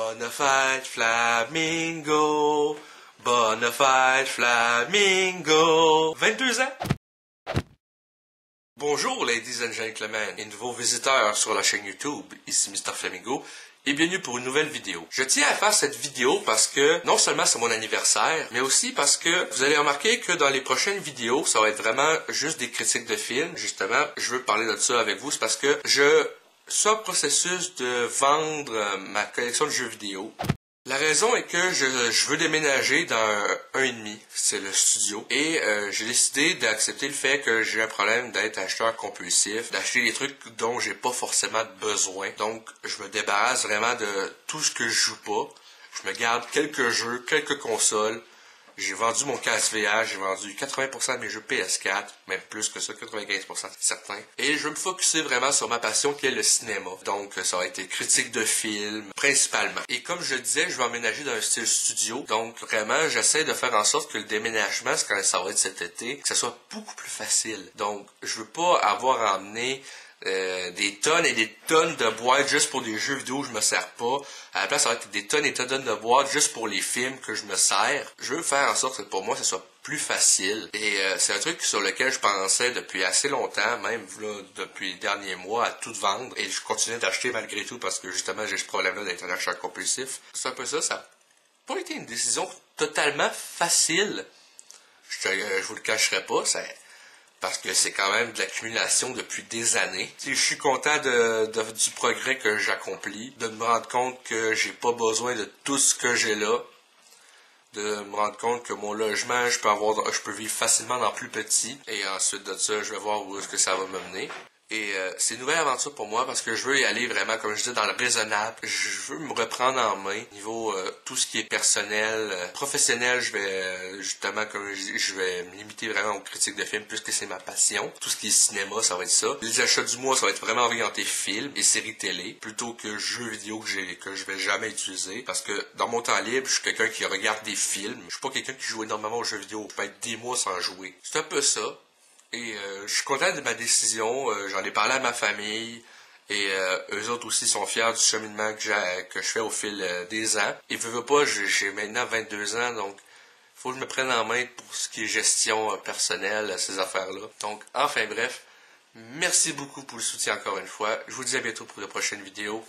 Bonne fête Flamingo, bonne fête Flamingo. 22 ans. Bonjour ladies and gentlemen et nouveaux visiteurs sur la chaîne YouTube, ici Mr Flamingo et bienvenue pour une nouvelle vidéo. Je tiens à faire cette vidéo parce que non seulement c'est mon anniversaire, mais aussi parce que vous allez remarquer que dans les prochaines vidéos, ça va être vraiment juste des critiques de films. Justement, je veux parler de ça avec vous, c'est parce que je suis en processus de vendre ma collection de jeux vidéo. La raison est que je veux déménager dans un et demi, c'est le studio, et j'ai décidé d'accepter le fait que j'ai un problème d'être acheteur compulsif, d'acheter des trucs dont j'ai pas forcément besoin. Donc je me débarrasse vraiment de tout ce que je joue pas. Je me garde quelques jeux, quelques consoles. J'ai vendu mon casque VR, j'ai vendu 80% de mes jeux PS4, même plus que ça, 95% certains. Et je veux me focusser vraiment sur ma passion qui est le cinéma. Donc ça va être critique de films, principalement. Et comme je le disais, je vais emménager dans un style studio. Donc vraiment, j'essaie de faire en sorte que le déménagement, quand ça va être cet été, que ça soit beaucoup plus facile. Donc je veux pas avoir à emmener des tonnes et des tonnes de boîtes juste pour des jeux vidéo où je me sers pas. À la place, ça va être des tonnes et des tonnes de boîtes juste pour les films que je me sers. Je veux faire en sorte que pour moi, ça soit plus facile. Et c'est un truc sur lequel je pensais depuis assez longtemps, même là, depuis les derniers mois, à tout vendre. Et je continuais d'acheter malgré tout parce que justement, j'ai ce problème-là d'être un acheteur compulsif. C'est un peu ça, ça n'a pas été une décision totalement facile. Je vous le cacherai pas, parce que c'est quand même de l'accumulation depuis des années. Je suis content du progrès que j'accomplis, de me rendre compte que j'ai pas besoin de tout ce que j'ai là, de me rendre compte que mon logement, je peux vivre facilement dans plus petit, et ensuite de ça, je vais voir où est-ce que ça va me mener. Et c'est une nouvelle aventure pour moi parce que je veux y aller vraiment, comme je disais, dans le raisonnable. Je veux me reprendre en main. Niveau tout ce qui est personnel, professionnel, je vais justement, comme je dis, je vais me limiter vraiment aux critiques de films puisque c'est ma passion. Tout ce qui est cinéma, ça va être ça. Les achats du mois, ça va être vraiment orienté films et séries télé plutôt que jeux vidéo que je vais jamais utiliser. Parce que dans mon temps libre, je suis quelqu'un qui regarde des films. Je suis pas quelqu'un qui joue énormément aux jeux vidéo. Je peux être des mois sans jouer. C'est un peu ça. Et je suis content de ma décision, j'en ai parlé à ma famille et eux autres aussi sont fiers du cheminement que je fais au fil des ans. Et veux pas, j'ai maintenant 22 ans, donc faut que je me prenne en main pour ce qui est gestion personnelle, ces affaires-là. Donc, enfin bref, merci beaucoup pour le soutien encore une fois. Je vous dis à bientôt pour de prochaines vidéos.